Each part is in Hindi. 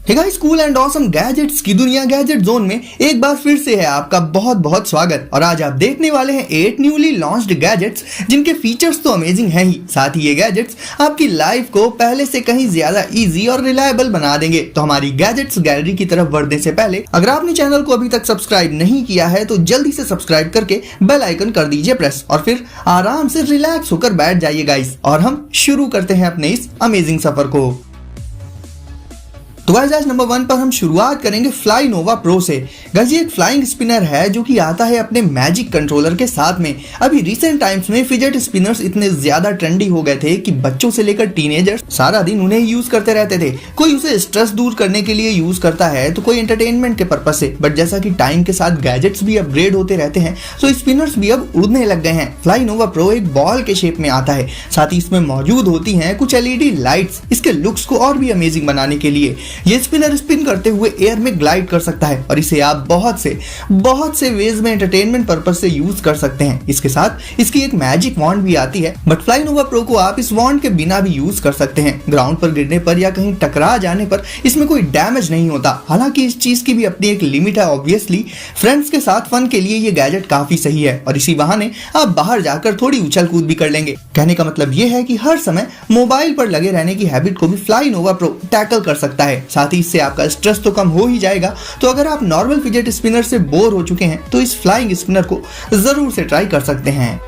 Hey guys, cool and awesome gadgets की दुनिया गैजेट जोन में एक बार फिर से है आपका बहुत बहुत स्वागत। और आज आप देखने वाले हैं 8 न्यूली लॉन्च्ड गैजेट्स जिनके फीचर्स तो अमेजिंग हैं ही, साथ ही ये गैजेट्स आपकी लाइफ को पहले से कहीं ज्यादा इजी और रिलायबल बना देंगे। तो हमारी गैजेट्स गैलरी की तरफ बढ़ने से पहले अगर आपने चैनल को अभी तक सब्सक्राइब नहीं किया है तो जल्दी से सब्सक्राइब करके बेल आइकन कर दीजिए प्रेस, और फिर आराम से रिलैक्स होकर बैठ जाइए गाइस, और हम शुरू करते हैं अपने इस अमेजिंग सफर को। तो गाइस, आज नंबर 1 पर हम शुरुआत करेंगे फ्लाई नोवा प्रो से। गाइस, ये एक फ्लाइंग स्पिनर है जो कि आता है अपने मैजिक कंट्रोलर के साथ में। अभी रिसेंट टाइम्स में फिजेट स्पिनर्स इतने ज्यादा ट्रेंडी हो गए थे कि बच्चों से लेकर टीनेजर्स सारा दिन उन्हें यूज करते रहते थे। कोई उसे स्ट्रेस दूर करने के लिए यूज करता है तो कोई एंटरटेनमेंट के पर्पज से, बट जैसा कि टाइम के साथ गैजेट्स भी अपग्रेड होते रहते हैं तो स्पिनर्स भी अब उड़ने लग गए हैं। फ्लाई नोवा प्रो एक बॉल के शेप में आता है, साथ ही इसमें मौजूद होती हैं कुछ एलईडी लाइट्स इसके लुक्स को और भी अमेजिंग बनाने के लिए। ये स्पिनर स्पिन करते हुए एयर में ग्लाइड कर सकता है और इसे आप बहुत से वेज में एंटरटेनमेंट पर्पस से यूज कर सकते हैं। इसके साथ इसकी एक मैजिक वॉन्ड भी आती है, बट फ्लाई नोवा प्रो को आप इस वॉन्ड के बिना भी यूज कर सकते हैं। ग्राउंड पर गिरने पर या कहीं टकरा जाने पर इसमें कोई डैमेज नहीं होता। हालांकि इस चीज की भी अपनी एक लिमिट है। ऑब्वियसली फ्रेंड्स के साथ फन के लिए ये गैजेट काफी सही है और इसी बहाने आप बाहर जाकर थोड़ी उछल कूद भी कर लेंगे। कहने का मतलब ये है कि हर समय मोबाइल पर लगे रहने की हैबिट को भी फ्लाई नोवा प्रो टैकल कर सकता है। साथ ही इससे आपका स्ट्रेस तो कम हो ही जाएगा। तो अगर आप नॉर्मल फिजेट स्पिनर से बोर हो चुके हैं तो इस फ्लाइंग स्पिनर को जरूर से ट्राई कर सकते हैं।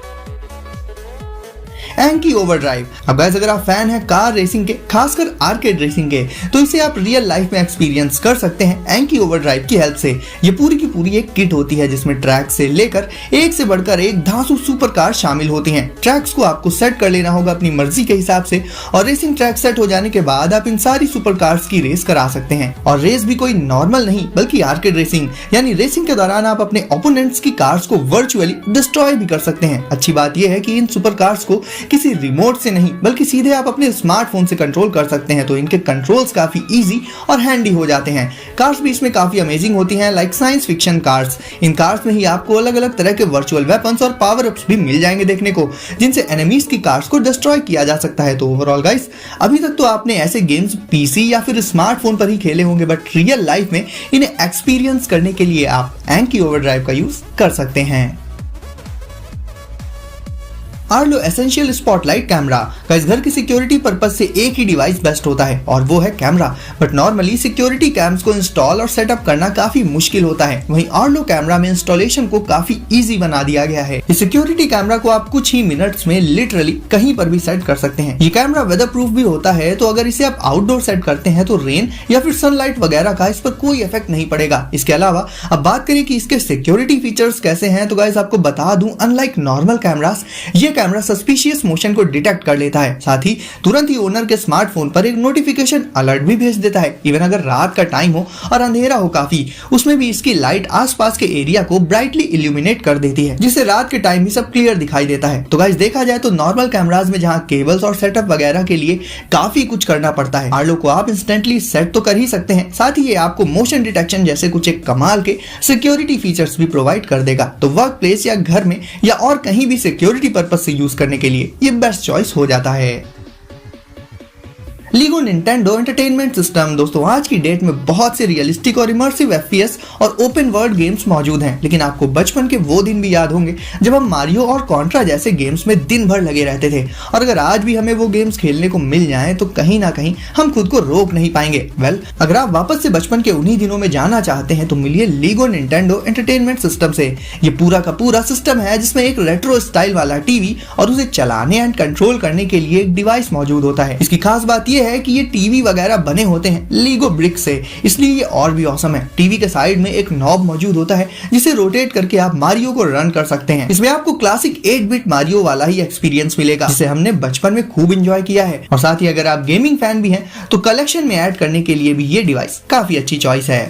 एंकी ओवरड्राइव। अब गाइस, अगर आप फैन हैं कार रेसिंग के, खासकर आर्केड रेसिंग के, तो इसे आप रियल लाइफ में एक्सपीरियंस कर सकते हैं एंकी ओवरड्राइव की हेल्प से। ये पूरी की पूरी एक किट होती है जिसमें ट्रैक से लेकर एक से बढ़कर एक धांसू सुपर कार शामिल होती हैं। ट्रैक्स को आपको सेट कर लेना होगा अपनी मर्जी के हिसाब से, और रेसिंग ट्रैक सेट हो जाने के बाद आप इन सारी सुपर कार्स की रेस करा सकते हैं। और रेस भी कोई नॉर्मल नहीं बल्कि आर्केड रेसिंग, यानी रेसिंग के दौरान आप अपने ओपोनेंट्स की कार्स को वर्चुअली डिस्ट्रॉय भी कर सकते हैं। अच्छी बात यह है कि इन सुपर कार्स को किसी रिमोट से नहीं बल्कि सीधे आप अपने स्मार्टफोन से कंट्रोल कर सकते हैं, तो इनके कंट्रोल्स काफी इजी और हैंडी हो जाते हैं। कार्स भी इसमें काफी अमेजिंग होती हैं, लाइक साइंस फिक्शन कार्स। इन कार्स में ही आपको अलग अलग तरह के वर्चुअल वेपन्स और पावर अप्स भी मिल जाएंगे देखने को, जिनसे एनिमीज की कार्स को डिस्ट्रॉय किया जा सकता है। तो ओवरऑल गाइस, अभी तक तो आपने ऐसे गेम्स पीसी या फिर स्मार्टफोन पर ही खेले होंगे, बट रियल लाइफ में इन्हें एक्सपीरियंस करने के लिए आप एंकी ओवरड्राइव का यूज कर सकते हैं। Arlo essential spotlight camera. Guys, घर की सिक्योरिटी पर्पज से एक ही डिवाइस बेस्ट होता है और वो है camera, but normally security camps को इंस्टॉल और सेटअप करना काफी मुश्किल होता है। वहीं आर्लो कैमरा में इंस्टॉलेशन को काफी इजी बना दिया गया है। इस सिक्योरिटी कैमरा को आप कुछ ही मिनट्स में लिटरली कहीं पर भी सेट कर सकते हैं। ये कैमरा वेदर प्रूफ भी होता है, तो अगर इसे आप आउटडोर सेट करते हैं तो रेन या फिर सनलाइट वगैरह का इस पर कोई इफेक्ट नहीं पड़ेगा। इसके अलावा अब बात करें कि इसके सिक्योरिटी फीचर्स कैसे हैं, तो गाइस आपको बता दूं, अनलाइक नॉर्मल कैमरास, ये कैमरा सस्पिशियस मोशन को डिटेक्ट कर लेता है। साथ ही तुरंत ही ओनर के स्मार्टफोन पर एक नोटिफिकेशन अलर्ट भी भेज देता है। इवन अगर रात का टाइम हो और अंधेरा हो काफी, उसमें भी इसकी लाइट आसपास के एरिया को ब्राइटली इल्यूमिनेट कर देती है, जिससे रात के टाइम भी सब क्लियर दिखाई देता है। तो गाइस, देखा जाए तो नॉर्मल कैमराज में जहां केबल्स और सेटअप वगैरह के लिए काफी कुछ करना पड़ता है, आर्लो को आप इंस्टेंटली सेट तो कर ही सकते हैं। साथ ही ये आपको मोशन डिटेक्शन जैसे कुछ एक कमाल के सिक्योरिटी फीचर्स भी प्रोवाइड कर देगा। तो वर्क प्लेस या घर में या और कहीं भी सिक्योरिटी पर्पज से यूज करने के लिए ये बेस्ट चॉइस हो जाता है। LIGO Nintendo entertainment system. दोस्तों, आज की डेट में बहुत से रियलिस्टिक और इमर्सिव एफपीएस और ओपन वर्ल्ड गेम्स मौजूद हैं, लेकिन आपको बचपन के वो दिन भी याद होंगे जब हम मारियो और कॉन्ट्रा जैसे गेम्स में दिन भर लगे रहते थे। और अगर आज भी हमें वो गेम्स खेलने को मिल जाएं तो कहीं ना कहीं हम खुद को रोक नहीं पाएंगे। अगर आप वापस से बचपन के उन्हीं दिनों में जाना चाहते हैं तो मिलिए लीगो निंटेंडो एंटरटेनमेंट सिस्टम से। ये पूरा का पूरा सिस्टम है जिसमें एक रेट्रो स्टाइल वाला टीवी और उसे चलाने एंड कंट्रोल करने के लिए एक डिवाइस मौजूद होता है। इसकी खास बात यह है कि ये टीवी वगैरह बने होते हैं लीगो ब्रिक से, इसलिए ये और भी औसम है। टीवी के साइड में एक नॉब मौजूद होता है जिसे रोटेट करके आप मारियो को रन कर सकते हैं। इसमें आपको क्लासिक 8-बिट मारियो वाला ही एक्सपीरियंस मिलेगा, जिसे हमने बचपन में खूब एंजॉय किया है। और साथ ही अगर आप गेमिंग फैन भी हैं तो कलेक्शन में ऐड करने के लिए भी ये डिवाइस काफी अच्छी चॉइस है।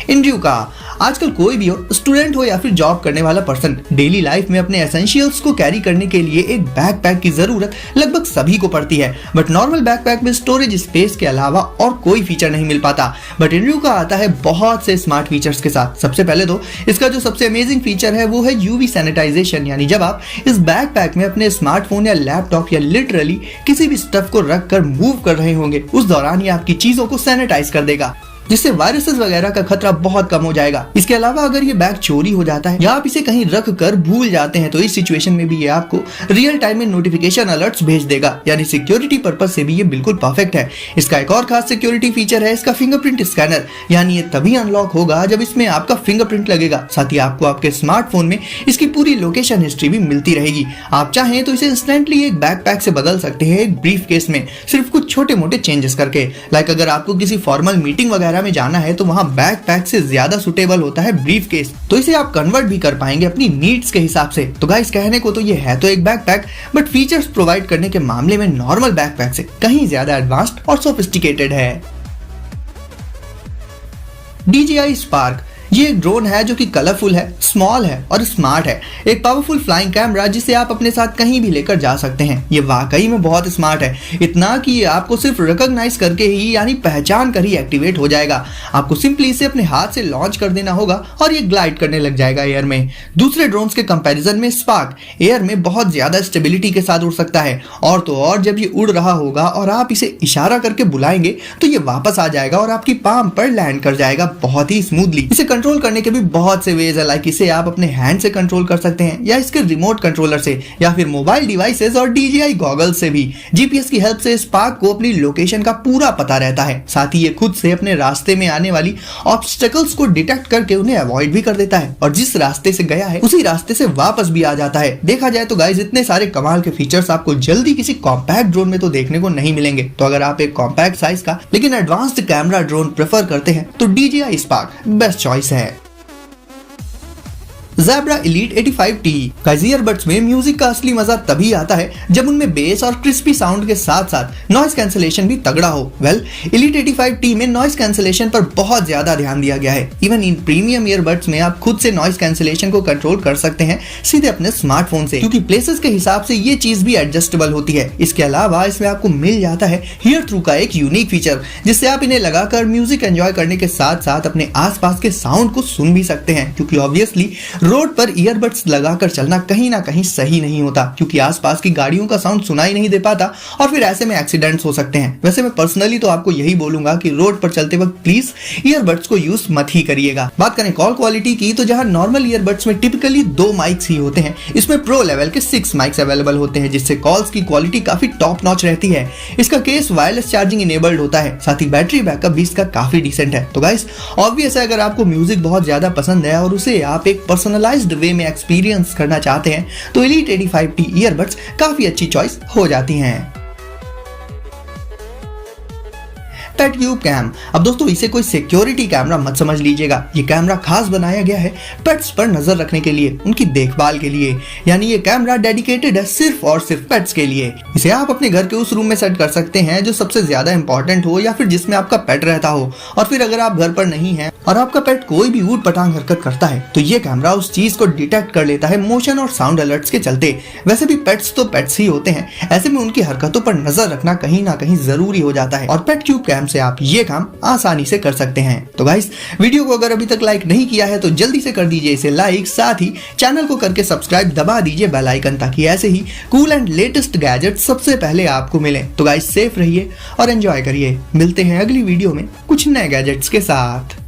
इंड्रू का आजकल कोई भी हो, स्टूडेंट हो या फिर जॉब करने वाला पर्सन, डेली लाइफ में अपने एसेंशियल्स को कैरी करने के लिए एक बैकपैक की जरूरत लगभग सभी को पड़ती है। बट नॉर्मल बैकपैक में स्टोरेज स्पेस के अलावा और कोई फीचर नहीं मिल पाता। बट इंड्रू का आता है बहुत से स्मार्ट फीचर्स के साथ। सबसे पहले तो इसका जो सबसे अमेजिंग फीचर है वो है यूवी सैनिटाइजेशन, यानी जब आप इस बैकपैक में अपने स्मार्टफोन या लैपटॉप या लिटरली किसी भी स्टफ को रख कर मूव कर रहे होंगे, उस दौरान ये आपकी चीजों को सैनिटाइज कर देगा, जिससे वायरसेस वगैरह का खतरा बहुत कम हो जाएगा। इसके अलावा अगर ये बैग चोरी हो जाता है या आप इसे कहीं रख कर भूल जाते हैं तो इस सिचुएशन में भी ये आपको रियल टाइम में नोटिफिकेशन अलर्ट्स भेज देगा, यानी सिक्योरिटी पर्पस से भी ये बिल्कुल परफेक्ट है। इसका एक और खास सिक्योरिटी फीचर है इसका फिंगरप्रिंट स्कैनर, यानी ये तभी अनलॉक होगा जब इसमें आपका फिंगरप्रिंट लगेगा। साथ ही आपको आपके स्मार्टफोन में इसकी पूरी लोकेशन हिस्ट्री भी मिलती रहेगी। आप चाहें तो इसे इंस्टेंटली एक बैकपैक से बदल सकते हैं एक ब्रीफ केस में, सिर्फ कुछ छोटे मोटे चेंजेस करके। लाइक अगर आपको किसी फॉर्मल मीटिंग वगैरह में जाना है तो वहां बैकपैक से ज्यादा सुटेबल होता है ब्रीफ केस, तो इसे आप कन्वर्ट भी कर पाएंगे अपनी नीड्स के हिसाब से। तो गाइस कहने को तो ये है तो एक बैकपैक, बट फीचर्स प्रोवाइड करने के मामले में नॉर्मल बैकपैक से कहीं ज्यादा एडवांस्ड और सोफिस्टिकेटेड है। DJI स्पार्क ये एक ड्रोन है जो कि कलरफुल है, स्मॉल है और स्मार्ट है। एक पावरफुल फ्लाइंग कैमरा जिसे आप अपने साथ कहीं भी लेकर जा सकते हैं। ये वाकई में बहुत स्मार्ट है, इतना कि ये आपको सिर्फ रिकॉग्नाइज करके ही यानी पहचान कर ही एक्टिवेट हो जाएगा। आपको सिंपली इसे अपने हाथ से लॉन्च कर देना होगा और ये ग्लाइड करने लग जाएगा एयर में। दूसरे ड्रोन्स के कंपैरिजन में स्पार्क एयर में बहुत ज्यादा स्टेबिलिटी के साथ उड़ सकता है, और तो और जब ये उड़ रहा होगा और आप इसे इशारा करके बुलाएंगे तो ये वापस आ जाएगा और आपकी पाम पर लैंड कर जाएगा बहुत ही स्मूथली। इसे कंट्रोल करने के भी बहुत से वेज है, लाइक इसे आप अपने हैंड से कंट्रोल कर सकते हैं या इसके रिमोट कंट्रोलर से या फिर मोबाइल डिवाइसेस और DJI गॉगल्स से भी। GPS की हेल्प से स्पार्क को अपनी लोकेशन का पूरा पता रहता है। साथ ही ये खुद से अपने रास्ते में आने वाली ऑब्स्टेकल्स को डिटेक्ट करके उन्हें अवॉइड भी कर देता है, और जिस रास्ते से गया है उसी रास्ते से वापस भी आ जाता है। देखा जाए तो गाइस इतने सारे कमाल के फीचर्स आपको जल्दी किसी कॉम्पैक्ट ड्रोन में तो देखने को नहीं मिलेंगे। तो अगर आप एक कॉम्पैक्ट साइज का लेकिन एडवांस्ड कैमरा ड्रोन प्रेफर करते हैं तो DJI स्पार्क बेस्ट चॉइस है। Zabra Elite 85T guys earbuds में म्यूजिक का असली मजा तभी आता है जब उनमें बेस और क्रिस्पी साउंड के साथ साथ नॉइज कैंसलेशन भी तगड़ा हो। Elite 85T में नॉइज कैंसलेशन पर बहुत ज्यादा ध्यान दिया गया है। इवन इन प्रीमियम ईयरबड्स में आप खुद से नॉइज कैंसलेशन को कंट्रोल कर सकते हैं सीधे अपने स्मार्टफोन से, क्योंकि प्लेसेस के हिसाब से ये चीज भी एडजस्टेबल होती है। इसके अलावा इसमें आपको मिल जाता है हियर थ्रू का एक यूनिक फीचर, जिससे आप इन्हें लगाकर म्यूजिक एंजॉय करने के साथ साथ अपने आसपास के साउंड को सुन भी सकते हैं, क्योंकि ऑब्वियसली रोड पर ईयरबड्स लगाकर चलना कहीं ना कहीं सही नहीं होता, क्योंकि आसपास की गाड़ियों का साउंड सुनाई नहीं दे पाता और फिर ऐसे में एक्सीडेंट्स हो सकते हैं। वैसे मैं पर्सनली तो आपको यही बोलूंगा कि रोड पर चलते वक्त प्लीज ईयरबड्स को यूज मत ही करिएगा। बात करें कॉल क्वालिटी की, तो जहां नॉर्मल ईयरबड्स में टिपिकली 2 माइक्स ही होते हैं, इसमें प्रो लेवल के 6 माइक्स अवेलेबल होते हैं, जिससे कॉल्स की क्वालिटी काफी टॉप नॉच रहती है। इसका केस वायरलेस चार्जिंग इनेबल्ड होता है, साथ ही बैटरी बैकअप भी इसका काफी डिसेंट है। तो गाइस ऑब्वियस है अगर आपको म्यूजिक बहुत ज्यादा पसंद है और उसे आप एक पर्सनलाइज्ड वे में एक्सपीरियंस करना चाहते हैं तो Elite 85T ईयरबड्स काफी अच्छी चॉइस हो जाती हैं। पेट क्यूब कैम, अब दोस्तों इसे कोई सिक्योरिटी कैमरा मत समझ लीजिएगा। ये कैमरा खास बनाया गया है पेट्स पर नजर रखने के लिए, उनकी देखभाल के लिए, यानी ये कैमरा डेडिकेटेड है सिर्फ और सिर्फ पेट्स के लिए। इसे आप अपने घर के उस रूम में सेट कर सकते हैं जो सबसे ज्यादा इंपॉर्टेंट हो या फिर जिसमें आपका पेट रहता हो। और फिर अगर आप घर पर नहीं हैं और आपका पेट कोई भी ऊट पटांग हरकत करता है तो ये कैमरा उस चीज को डिटेक्ट कर लेता है मोशन और साउंड अलर्ट्स के चलते। वैसे भी पेट्स तो पेट्स ही होते हैं, ऐसे में उनकी हरकतों पर नजर रखना कहीं ना कहीं जरूरी हो जाता है, और पेट क्यूब कैम से आप ये काम आसानी से कर सकते हैं। तो गाइस वीडियो को अगर अभी तक लाइक नहीं किया है तो जल्दी से कर दीजिए इसे लाइक, साथ ही चैनल को करके सब्सक्राइब, दबा दीजिए बेल आइकन, ताकि ऐसे ही कूल एंड लेटेस्ट गैजेट सबसे पहले आपको मिले। तो गाइस सेफ रहिए और एंजॉय करिए। मिलते हैं अगली वीडियो में कुछ नए गैजेट्स के साथ।